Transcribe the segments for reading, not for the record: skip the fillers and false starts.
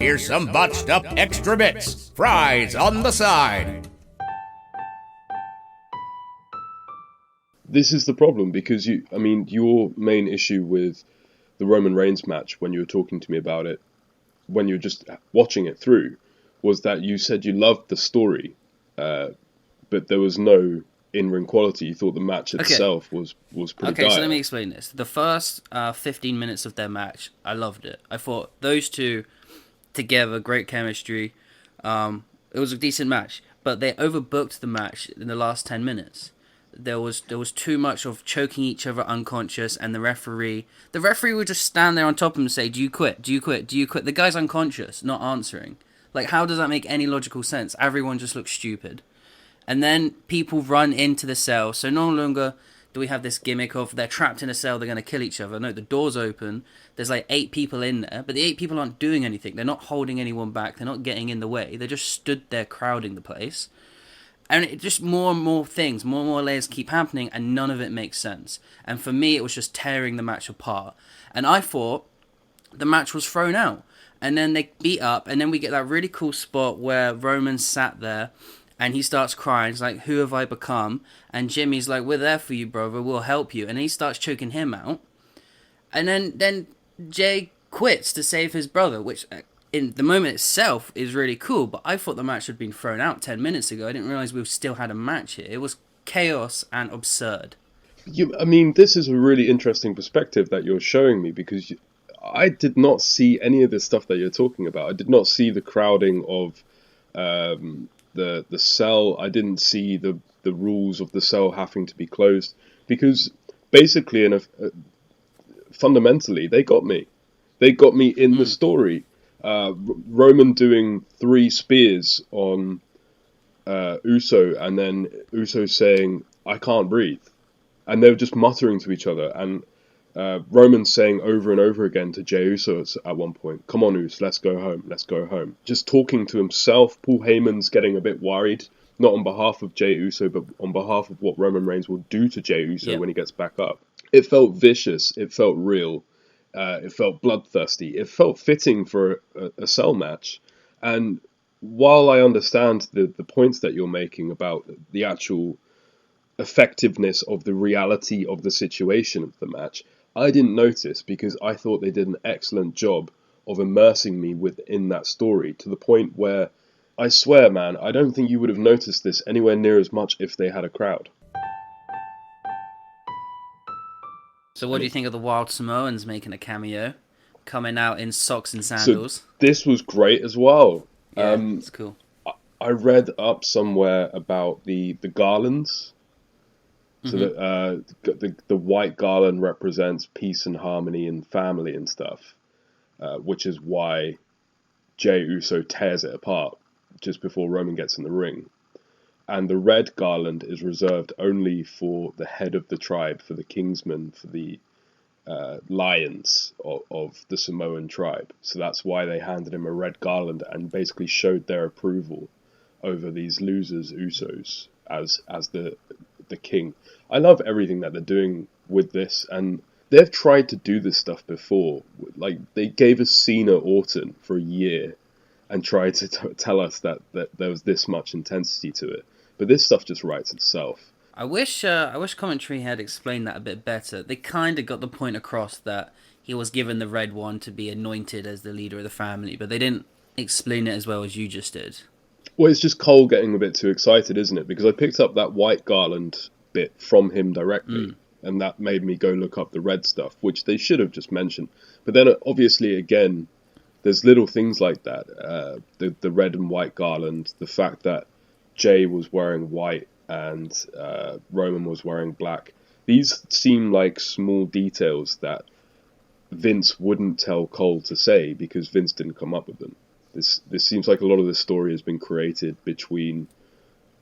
Here's some botched up extra bits. Fries on the side. This is the problem because your main issue with the Roman Reigns match when you were talking to me about it, when you were just watching it through, was that you said you loved the story, but there was no in-ring quality. You thought the match itself was pretty dire. So let me explain this. The first 15 minutes of their match, I loved it. I thought those two together, great chemistry. It was a decent match, but they overbooked the match in the last 10 minutes. There was too much of choking each other unconscious, and the referee would just stand there on top of him and say, "Do you quit? Do you quit? Do you quit?" The guy's unconscious, not answering. Like, how does that make any logical sense? Everyone just looks stupid. And then people run into the cell, so no longer do we have this gimmick of they're trapped in a cell, they're going to kill each other. No, the door's open, there's like 8 people in there, but the 8 people aren't doing anything. They're not holding anyone back, they're not getting in the way. They just stood there crowding the place. And it just more and more things, more and more layers keep happening, and none of it makes sense. And for me, it was just tearing the match apart. And I thought the match was thrown out. And then they beat up, and then we get that really cool spot where Roman sat there, and he starts crying. He's like, "Who have I become?" And Jimmy's like, "We're there for you, brother. We'll help you." And he starts choking him out. And then Jay quits to save his brother, which in the moment itself is really cool, but I thought the match had been thrown out 10 minutes ago. I didn't realise we still had a match here. It was chaos and absurd. This is a really interesting perspective that you're showing me, because I did not see any of this stuff that you're talking about. I did not see the crowding of the cell. I didn't see the rules of the cell having to be closed, because basically, fundamentally, they got me. They got me in the story. Roman doing 3 spears on Uso, and then Uso saying, "I can't breathe," and they were just muttering to each other, and Roman saying over and over again to Jey Uso at one point, "Come on, Uso, let's go home, let's go home." Just talking to himself. Paul Heyman's getting a bit worried, not on behalf of Jey Uso, but on behalf of what Roman Reigns will do to Jey Uso when he gets back up. It felt vicious, it felt real. It felt bloodthirsty. It felt fitting for a cell match. And while I understand the points that you're making about the actual effectiveness of the reality of the situation of the match, I didn't notice, because I thought they did an excellent job of immersing me within that story, to the point where, I swear, man, I don't think you would have noticed this anywhere near as much if they had a crowd. So what do you think of the Wild Samoans making a cameo? Coming out in socks and sandals. So this was great as well. Yeah, it's cool. I read up somewhere about the garlands. So that the white garland represents peace and harmony and family and stuff, which is why Jey Uso tears it apart just before Roman gets in the ring. And the red garland is reserved only for the head of the tribe, for the kingsmen, for the lions of the Samoan tribe. So that's why they handed him a red garland and basically showed their approval over these losers, Usos, as the king. I love everything that they're doing with this, and they've tried to do this stuff before. Like, they gave us Cena Orton for a year and tried to tell us that there was this much intensity to it. But this stuff just writes itself. I wish commentary had explained that a bit better. They kind of got the point across that he was given the red one to be anointed as the leader of the family, but they didn't explain it as well as you just did. Well, it's just Cole getting a bit too excited, isn't it? Because I picked up that white garland bit from him directly, and that made me go look up the red stuff, which they should have just mentioned. But then, obviously, again, there's little things like that. The red and white garland, the fact that Jay was wearing white and Roman was wearing black. These seem like small details that Vince wouldn't tell Cole to say, because Vince didn't come up with them. This seems like a lot of this story has been created between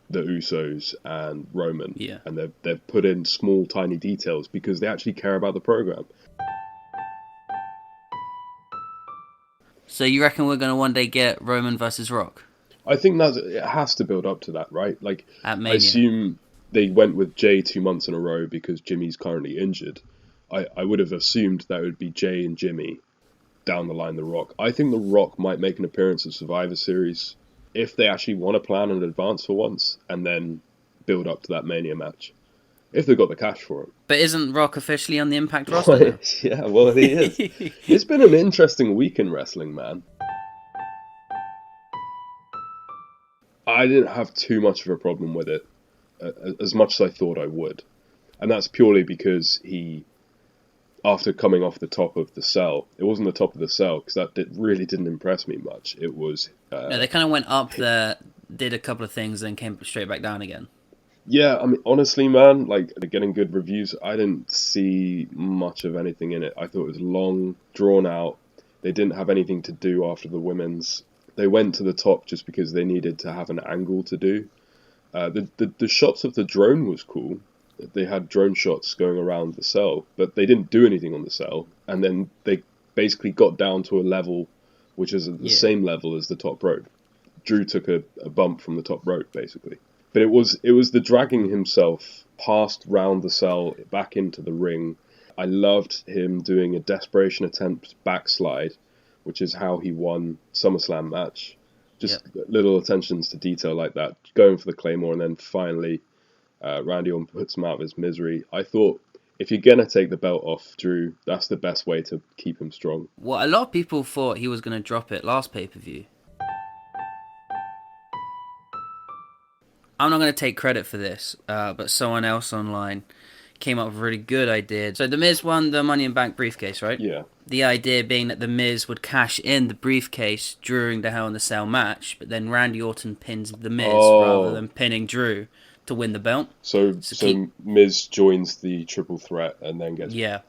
the Usos and Roman. Yeah. And they've put in small, tiny details because they actually care about the program. So you reckon we're going to one day get Roman versus Rock? I think it has to build up to that, right? Like, At Mania. I assume they went with Jay 2 months in a row because Jimmy's currently injured. I would have assumed that it would be Jay and Jimmy down the line The Rock. I think The Rock might make an appearance at Survivor Series if they actually want to plan in advance for once, and then build up to that Mania match. If they've got the cash for it. But isn't Rock officially on the Impact roster now? Yeah, well, he is. It's been an interesting week in wrestling, man. I didn't have too much of a problem with it, as much as I thought I would. And that's purely because he, after coming off the top of the cell, it wasn't the top of the cell, because really didn't impress me much. It was... No, they kind of went up there, did a couple of things, then came straight back down again. Yeah, I mean, honestly, man, like, getting good reviews, I didn't see much of anything in it. I thought it was long, drawn out. They didn't have anything to do after the women's. They went to the top just because they needed to have an angle to do. The shots of the drone was cool. They had drone shots going around the cell, but they didn't do anything on the cell. And then they basically got down to a level which is at the same level as the top rope. Drew took a bump from the top rope, basically. But it was the dragging himself past round the cell, back into the ring. I loved him doing a desperation attempt backslide, which is how he won SummerSlam match. Just little attentions to detail like that, going for the Claymore, and then finally Randy Orton puts him out of his misery. I thought, if you're going to take the belt off Drew, that's the best way to keep him strong. Well, a lot of people thought he was going to drop it last pay-per-view. I'm not going to take credit for this, but someone else online came up with a really good idea. So The Miz won the Money in Bank briefcase, right? Yeah. The idea being that The Miz would cash in the briefcase during the Hell in a Cell match, but then Randy Orton pins The Miz rather than pinning Drew to win the belt. So Miz joins the triple threat and then gets... Yeah.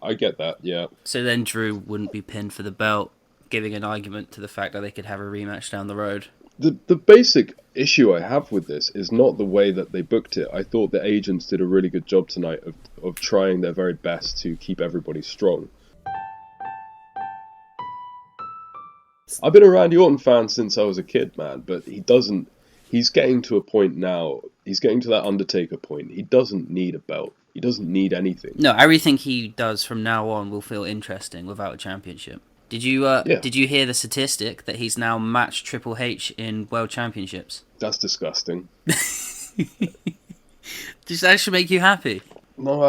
I get that, yeah. So then Drew wouldn't be pinned for the belt, giving an argument to the fact that they could have a rematch down the road. The basic issue I have with this is not the way that they booked it. I thought the agents did a really good job tonight of trying their very best to keep everybody strong. I've been a Randy Orton fan since I was a kid, man, but he's getting to a point now, he's getting to that Undertaker point. He doesn't need a belt. He doesn't need anything. No, everything he does from now on will feel interesting without a championship. Did you hear the statistic that he's now matched Triple H in World Championships? That's disgusting. Does that should make you happy? No,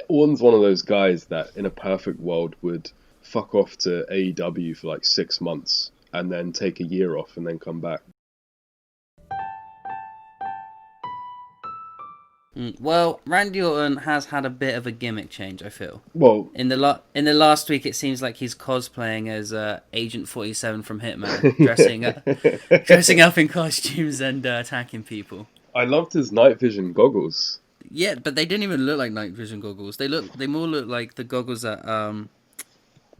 Orton's one of those guys that in a perfect world would fuck off to AEW for like 6 months and then take a year off and then come back. Well, Randy Orton has had a bit of a gimmick change, I feel. Well, in the last week, it seems like he's cosplaying as Agent 47 from Hitman, dressing up in costumes and attacking people. I loved his night vision goggles. Yeah, but they didn't even look like night vision goggles. They more look like the goggles that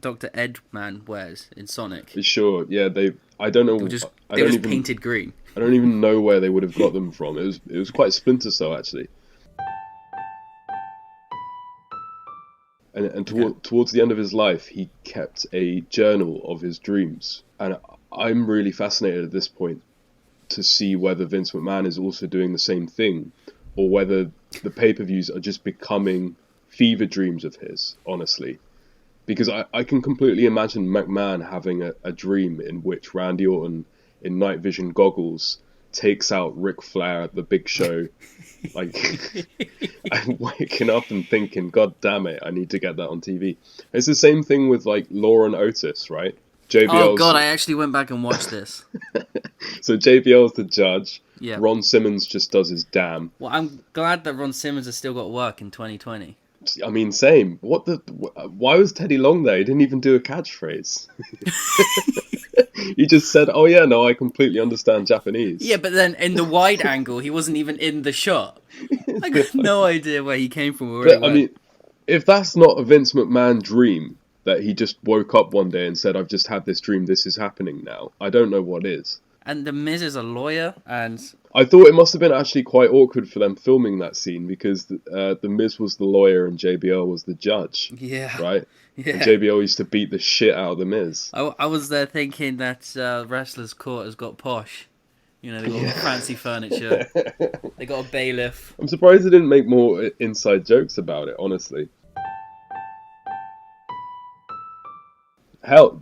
Dr. Eggman wears in Sonic. Sure, yeah. I don't know. They were just painted green. I don't even know where they would have got them from. It was quite Splinter Cell, actually. And towards the end of his life, he kept a journal of his dreams. And I'm really fascinated at this point to see whether Vince McMahon is also doing the same thing, or whether the pay-per-views are just becoming fever dreams of his, honestly. Because I can completely imagine McMahon having a dream in which Randy Orton, in night vision goggles, takes out Ric Flair at the Big Show. Like, I'm waking up and thinking, God damn it, I need to get that on TV. It's the same thing with, like, Lauren Otis, right? JBL's... Oh, God, I actually went back and watched this. So JBL's the judge. Yeah. Ron Simmons just does his damn. Well, I'm glad that Ron Simmons has still got work in 2020. I mean, same. Why was Teddy Long there? He didn't even do a catchphrase. He just said, "Oh yeah, no, I completely understand Japanese." Yeah, but then in the wide angle, he wasn't even in the shot. I got no idea where he came from or where he went. I mean, if that's not a Vince McMahon dream, that he just woke up one day and said, "I've just had this dream, this is happening now," I don't know what is. And The Miz is a lawyer, and... I thought it must have been actually quite awkward for them filming that scene, because the Miz was the lawyer and JBL was the judge. Yeah. Right? Yeah. And JBL used to beat the shit out of the Miz. I was there thinking that Wrestler's Court has got posh. You know, they got fancy furniture. They got a bailiff. I'm surprised they didn't make more inside jokes about it, honestly. hell,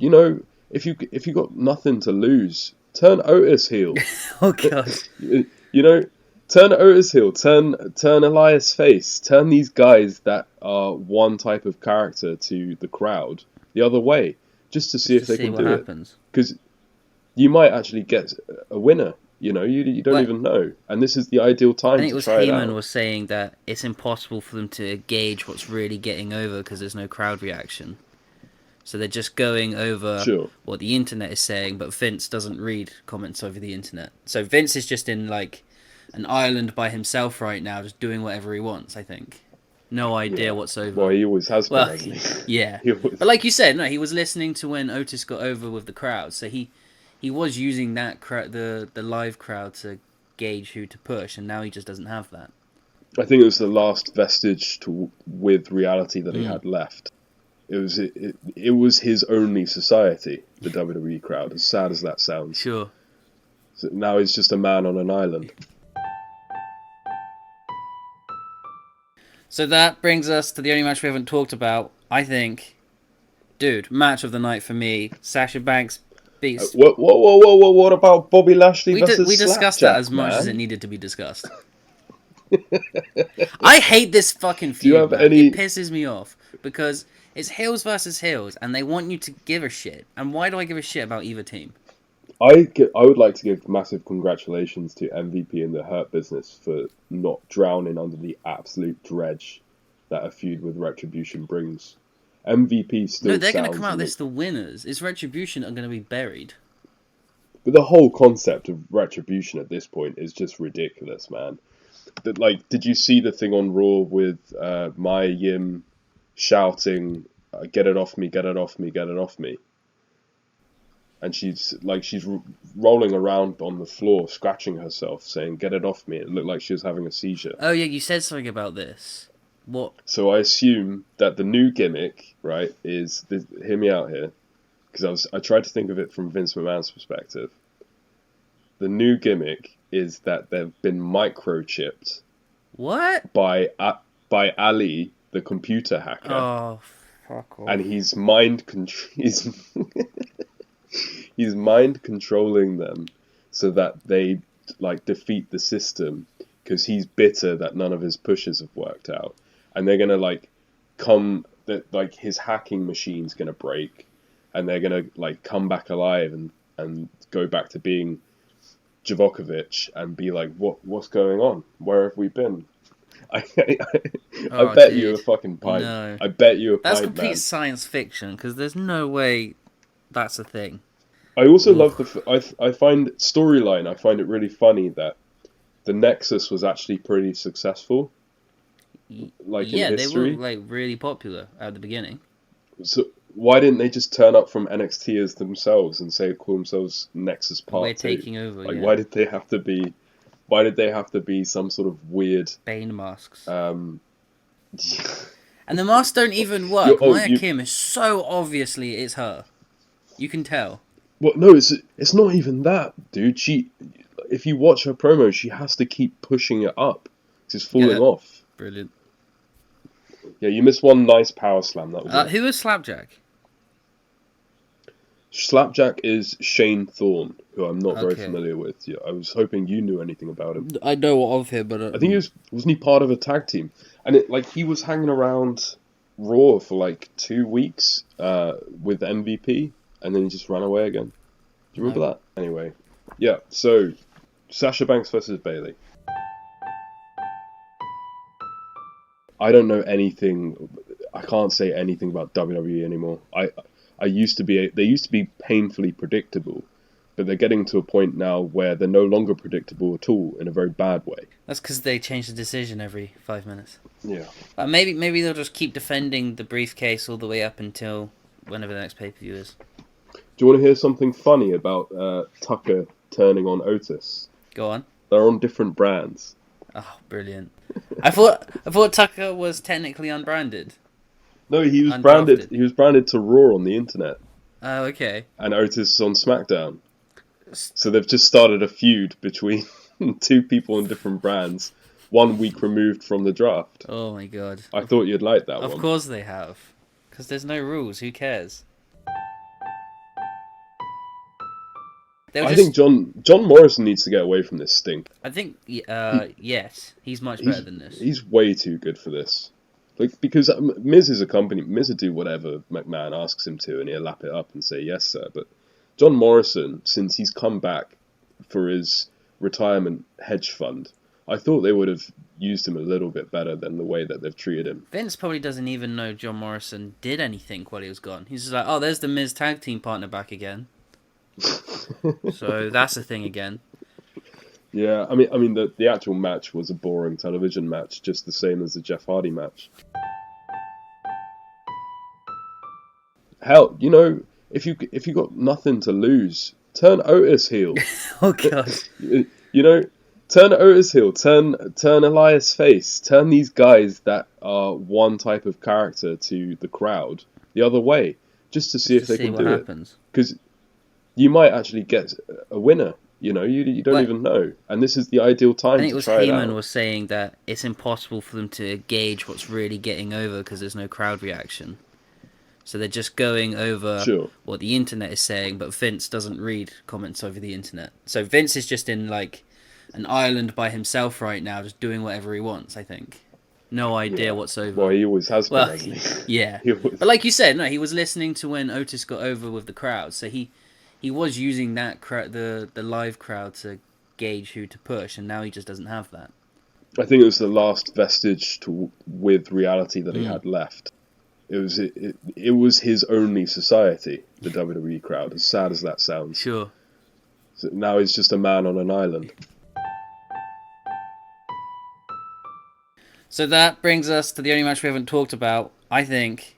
if you got nothing to lose, turn Otis heel. Oh god. You know, turn Otis heel, turn Elias face, turn these guys that are one type of character to the crowd the other way, just to see if they can do it. Because you might actually get a winner. You don't even know, and this is the ideal time to try it out. Heyman was saying that it's impossible for them to gauge what's really getting over because there's no crowd reaction. So they're just going over what the internet is saying, but Vince doesn't read comments over the internet. So Vince is just in like an island by himself right now, just doing whatever he wants, I think. No idea what's over. Well, he always has been, hasn't he? Yeah. But like you said, no, he was listening to when Otis got over with the crowd, so he was using that the live crowd to gauge who to push, and now he just doesn't have that. I think it was the last vestige with reality that he had left. It was his only society, the WWE crowd, as sad as that sounds. Sure. So now he's just a man on an island. So that brings us to the only match we haven't talked about, I think. Dude, match of the night for me, Sasha Banks beats... Whoa, what about Bobby Lashley versus We discussed Slapjack, that as much man? as it needed to be discussed. I hate this fucking feud, Do you have man. any... It pisses me off, because it's heels versus heels, and they want you to give a shit. And why do I give a shit about either team? I would like to give massive congratulations to MVP and the Hurt Business for not drowning under the absolute dredge that a feud with Retribution brings. MVP still No, they're going to sounds come out as the winners. It's Retribution are going to be buried. But the whole concept of Retribution at this point is just ridiculous, man. Did you see the thing on Raw with Maya Yim shouting, "Get it off me, get it off me, get it off me"? And she's rolling around on the floor, scratching herself, saying, "Get it off me." It looked like she was having a seizure. Oh yeah, you said something about this. What? So I assume that the new gimmick, right, is... Hear me out here, because I tried to think of it from Vince McMahon's perspective. The new gimmick is that they've been microchipped. What? By Ali, the computer hacker. Oh, fuck off. And he's mind controlling them so that they defeat the system, because he's bitter that none of his pushes have worked out, and they're gonna his hacking machine's gonna break, and they're gonna come back alive and go back to being Djokovic and be like, what's going on? Where have we been? I bet you a fucking pipe. No. I bet you a pipe, That's complete man. science fiction, because there's no way that's a thing. I also love I find storyline. I find it really funny that the Nexus was actually pretty successful. In history. They were really popular at the beginning. So why didn't they just turn up from NXT as themselves and call themselves Nexus Part 2? We're taking over. Why did they have to be? Why did they have to be some sort of weird Bane masks? And the masks don't even work. Maya Kim is so obviously it's her. You can tell. Well, no, it's not even that, dude. If you watch her promo, she has to keep pushing it up. It's falling off. Brilliant. Yeah, you missed one nice power slam. That was who is Slapjack? Slapjack is Shane Thorne, who I'm not very familiar with. Yeah, I was hoping you knew anything about him. I know of him, but I think wasn't he part of a tag team? And he was hanging around Raw for 2 weeks with MVP, and then he just ran away again. Do you remember that? Anyway, yeah. So Sasha Banks versus Bayley. I don't know anything. I can't say anything about WWE anymore. They used to be painfully predictable, but they're getting to a point now where they're no longer predictable at all, in a very bad way. That's because they change the decision every 5 minutes. Yeah. Maybe they'll just keep defending the briefcase all the way up until whenever the next pay-per-view is. Do you want to hear something funny about Tucker turning on Otis? Go on. They're on different brands. Oh, brilliant! I thought Tucker was technically unbranded. No, he was branded. He was branded to Raw on the internet. Oh, okay. And Otis is on SmackDown. So they've just started a feud between two people in different brands, 1 week removed from the draft. Oh my god! I thought you'd like that one. Of course they have, because there's no rules. Who cares? I think John Morrison needs to get away from this stink. I think yes, he's much better than this. He's way too good for this. Like, because Miz is a company, Miz will do whatever McMahon asks him to, and he'll lap it up and say yes, sir. But John Morrison, since he's come back for his retirement hedge fund, I thought they would have used him a little bit better than the way that they've treated him. Vince probably doesn't even know John Morrison did anything while he was gone. He's just like, oh, there's the Miz tag team partner back again. So that's a thing again. Yeah, I mean, the actual match was a boring television match, just the same as the Jeff Hardy match. Hell, if you got nothing to lose, turn Otis heel. Oh god. Turn Otis heel, turn Elias face, turn these guys that are one type of character to the crowd the other way, just to see if they can do it. Because you might actually get a winner. You don't even know, and this is the ideal time to try it out. Heyman was saying that it's impossible for them to gauge what's really getting over because there's no crowd reaction. So they're just going over what the internet is saying, but Vince doesn't read comments over the internet. So Vince is just in like an island by himself right now, just doing whatever he wants, I think. No idea what's over. Well, he always has been, hasn't he? Yeah. But like you said, no, he was listening to when Otis got over with the crowd, so he was using that the live crowd to gauge who to push, and now he just doesn't have that. I think it was the last vestige with reality that he had left. It was his only society, the WWE crowd, as sad as that sounds. Sure. So now he's just a man on an island. So that brings us to the only match we haven't talked about, I think.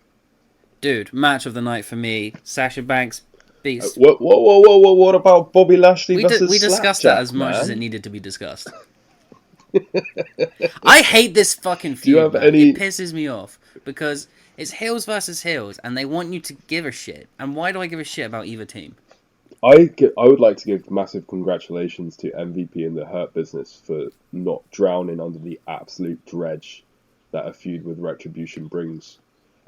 Dude, match of the night for me, Sasha Banks beats... Whoa, what about Bobby Lashley versus We discussed Slapjack, that as much man? as it needed to be discussed. I hate this fucking feud, Do you have man. any... It pisses me off, because it's heels versus heels, and they want you to give a shit. And why do I give a shit about either team? I would like to give massive congratulations to MVP and the Hurt Business for not drowning under the absolute dredge that a feud with Retribution brings.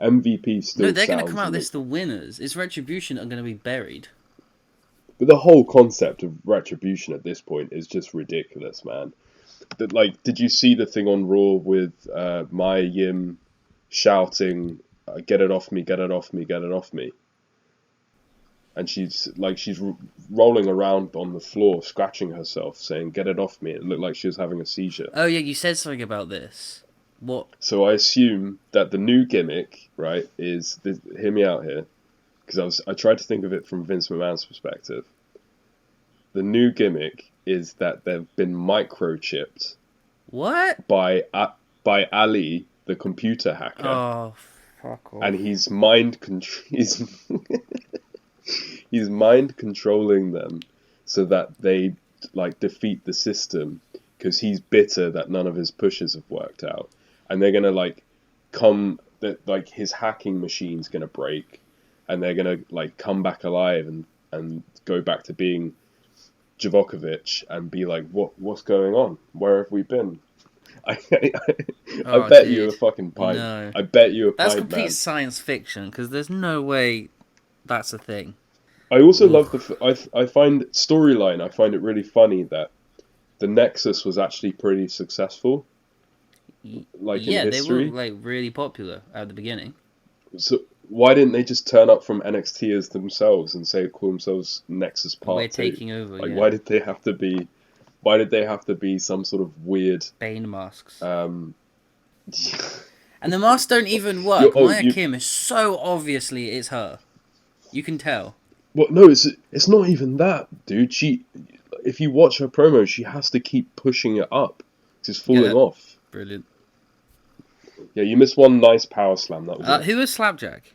MVP still No, they're going to sounds come out this the winners. It's Retribution are going to be buried. But the whole concept of Retribution at this point is just ridiculous, man. That, like, did you see the thing on Raw with Maya Yim shouting, "Get it off me, get it off me, get it off me"? And she's rolling around on the floor, scratching herself, saying, "Get it off me." It looked like she was having a seizure. Oh yeah, you said something about this. What? So I assume that the new gimmick, right, is... hear me out here, because I tried to think of it from Vince McMahon's perspective. The new gimmick is that they've been microchipped. What? By Ali, the computer hacker. Oh, fuck off. And he's mind controlling them so that they defeat the system, because he's bitter that none of his pushes have worked out. And they're gonna his hacking machine's gonna break, and they're gonna come back alive and go back to being Djokovic and be like, what's going on? Where have we been? I bet you a fucking pipe. No. I bet you a pipe, That's complete man. science fiction, because there's no way that's a thing. I also love I find storyline. I find it really funny that the Nexus was actually pretty successful. In history. They were really popular at the beginning. So why didn't they just turn up from NXT as themselves and call themselves Nexus Part 2? We're taking over. Why did they have to be? Why did they have to be some sort of weird Bane masks? And the masks don't even work. Maya Kim is so obviously it's her. You can tell. Well, no, it's not even that, dude. If you watch her promo, she has to keep pushing it up. It's falling off. Brilliant. Yeah, you missed one nice power slam. That was who is Slapjack?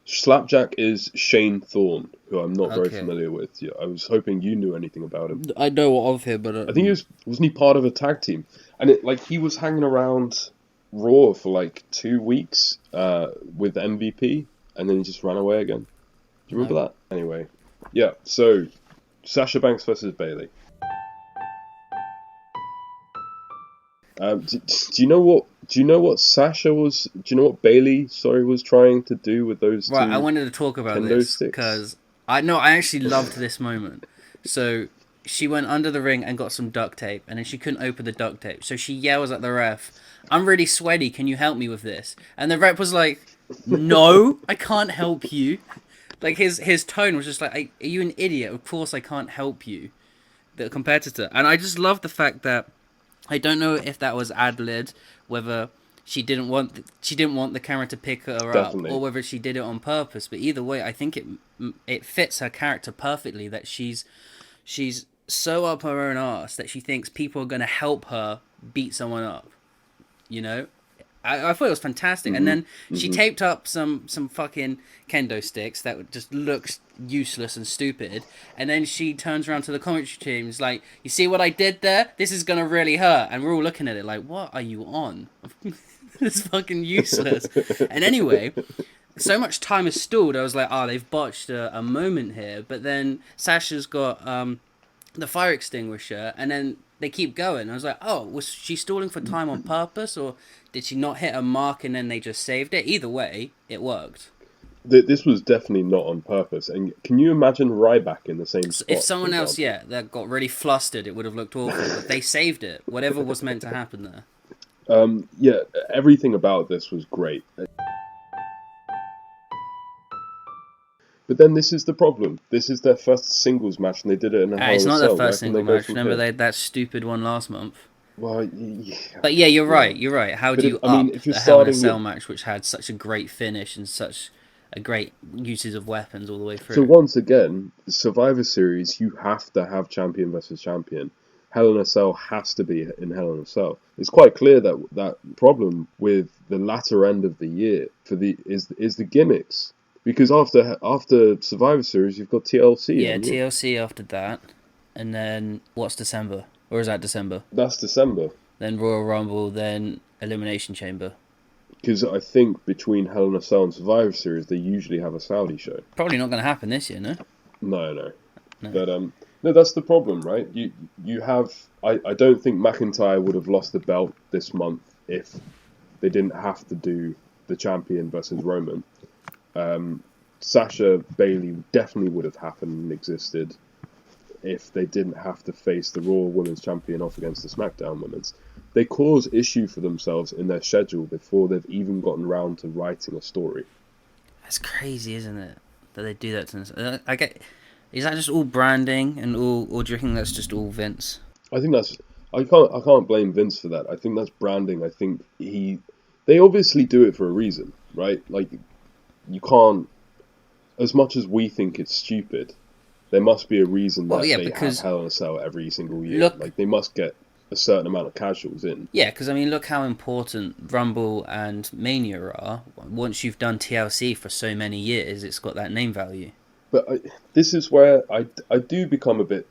Slapjack is Shane Thorne, who I'm not very familiar with. Yeah, I was hoping you knew anything about him. I know of him, but I think wasn't he part of a tag team? And he was hanging around Raw for 2 weeks with MVP, and then he just ran away again. Do you remember that? Anyway, yeah. So Sasha Banks versus Bayley. Do you know what? Do you know what Sasha was? Do you know what Bayley? Was trying to do with those two? Right, I wanted to talk about this because I actually loved this moment. So she went under the ring and got some duct tape, and then she couldn't open the duct tape. So she yells at the ref, "I'm really sweaty. Can you help me with this?" And the ref was like, "No, I can't help you." Like his tone was just like, "Are you an idiot? Of course I can't help you." The competitor, and I just love the fact that I don't know if that was ad-libbed, whether she didn't want the camera to pick her Definitely. up, or whether she did it on purpose. But either way, I think it fits her character perfectly that she's so up her own arse that she thinks people are going to help her beat someone up. You know, I thought it was fantastic. And then she taped up some fucking kendo sticks that just looks useless and stupid. And then she turns around to the commentary team and is like, "You see what I did there? This is gonna really hurt." And we're all looking at it like, "What are you on?" It's fucking useless. And anyway, so much time has stalled. I was like, "Oh, they've botched a moment here." But then Sasha's got the fire extinguisher, and then they keep going. I was like, "Oh, was she stalling for time on purpose, or did she not hit a mark and then they just saved it?" Either way, it worked. This was definitely not on purpose. And can you imagine Ryback in the same spot? If someone else, that got really flustered, it would have looked awful. But they saved it. Whatever was meant to happen there. Yeah, everything about this was great. But then this is the problem. This is their first singles match, and they did it in a Hell in a It's not Cell. their Where first can single they go match. from Remember here? that stupid one last month. Well, yeah. But yeah, you're right. You're right. How But do you if you're the Hell in a starting Cell with- match, which had such a great finish and such a great uses of weapons all the way through? So once again, the Survivor Series, you have to have champion versus champion. Hell in a Cell has to be in Hell in a Cell. It's quite clear that that problem with the latter end of the year is the gimmicks. Because after Survivor Series, you've got TLC. Yeah, haven't you? TLC after that, and then what's December? Or is that December? That's December. Then Royal Rumble, then Elimination Chamber. Because I think between Hell in a Cell and Survivor Series, they usually have a Saudi show. Probably not going to happen this year, no? No. No. But no, that's the problem, right? You have. I don't think McIntyre would have lost the belt this month if they didn't have to do the champion versus Roman. Sasha Bailey definitely would have happened and existed if they didn't have to face the Raw Women's Champion off against the SmackDown Women's. They cause issue for themselves in their schedule before they've even gotten round to writing a story. That's crazy, isn't it? That they do that to themselves. Is that just all branding and all, or do you think that's just all Vince? I think that's. I can't blame Vince for that. I think that's branding. I think they obviously do it for a reason, right? Like, you can't. As much as we think it's stupid, there must be a reason that they have Hell in a Cell every single year. Like, they must get a certain amount of casuals in. Yeah, because I mean, look how important Rumble and Mania are. Once you've done TLC for so many years, it's got that name value. But this is where I do become a bit.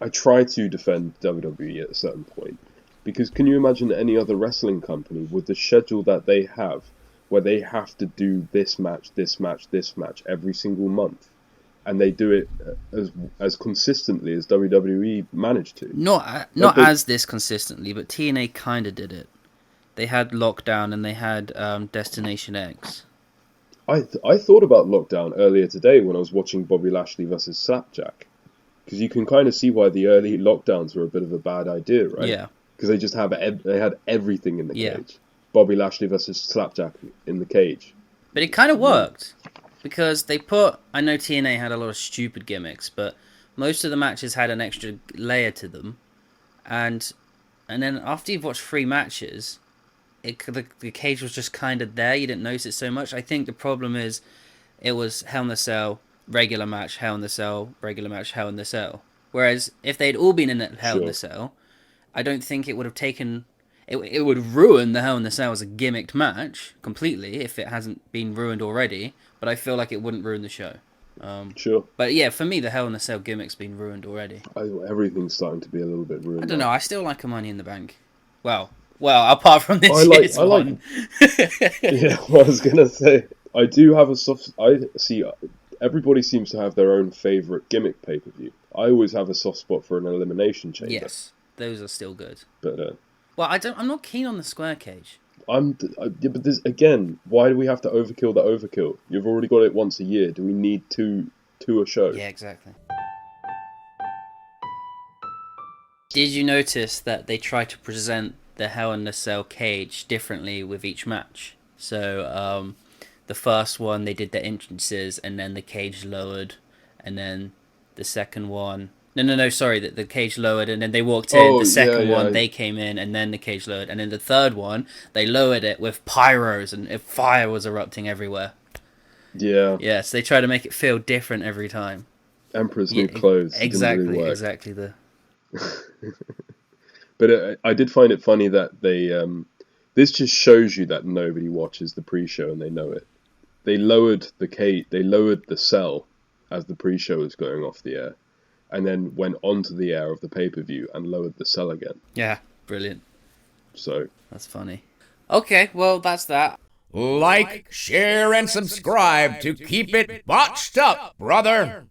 I try to defend WWE at a certain point, because can you imagine any other wrestling company with the schedule that they have, where they have to do this match, this match, this match every single month, and they do it as consistently as WWE managed to. Not as this consistently, but TNA kind of did it. They had Lockdown and they had Destination X. I thought about Lockdown earlier today when I was watching Bobby Lashley versus Slapjack, because you can kind of see why the early lockdowns were a bit of a bad idea, right? Yeah. Because they just they had everything in the cage. Bobby Lashley versus Slapjack in the cage. But it kind of worked, because they put... I know TNA had a lot of stupid gimmicks, but most of the matches had an extra layer to them. And then after you've watched 3 matches, the cage was just kind of there. You didn't notice it so much. I think the problem is it was Hell in a Cell, regular match, Hell in a Cell, regular match, Hell in a Cell. Whereas if they'd all been in Hell in a Cell, I don't think it would have taken... It would ruin the Hell in a Cell as a gimmicked match completely if it hasn't been ruined already, but I feel like it wouldn't ruin the show. Sure. But yeah, for me, the Hell in a Cell gimmick's been ruined already. Everything's starting to be a little bit ruined. I don't know, I still like a Money in the Bank. Well, apart from this year's one. Yeah, well, I was going to say, I do have a soft... I see, everybody seems to have their own favourite gimmick pay-per-view. I always have a soft spot for an Elimination Chamber. Yes, those are still good. But... well, I'm not keen on the square cage. but again, why do we have to overkill the overkill? You've already got it once a year. Do we need 2 to a show. Yeah, exactly. Did you notice that they try to present the Hell in a Cell cage differently with each match? So, the first one they did the entrances and then the cage lowered, and then the second one. No, sorry, the cage lowered and then they walked in. Oh, The second yeah. one they came in and then the cage lowered, and then the third one they lowered it with pyros and fire was erupting everywhere. Yeah. Yes, they try to make it feel different every time. Emperor's New Clothes. Exactly, didn't really work. exactly. But I did find it funny that they. This just shows you that nobody watches the pre-show and they know it. They lowered the cage. They lowered the cell as the pre-show was going off the air, and then went onto the air of the pay-per-view and lowered the cell again. Yeah, brilliant. So That's funny. Okay, well, that's that. Like, share, and subscribe to keep it botched up, brother.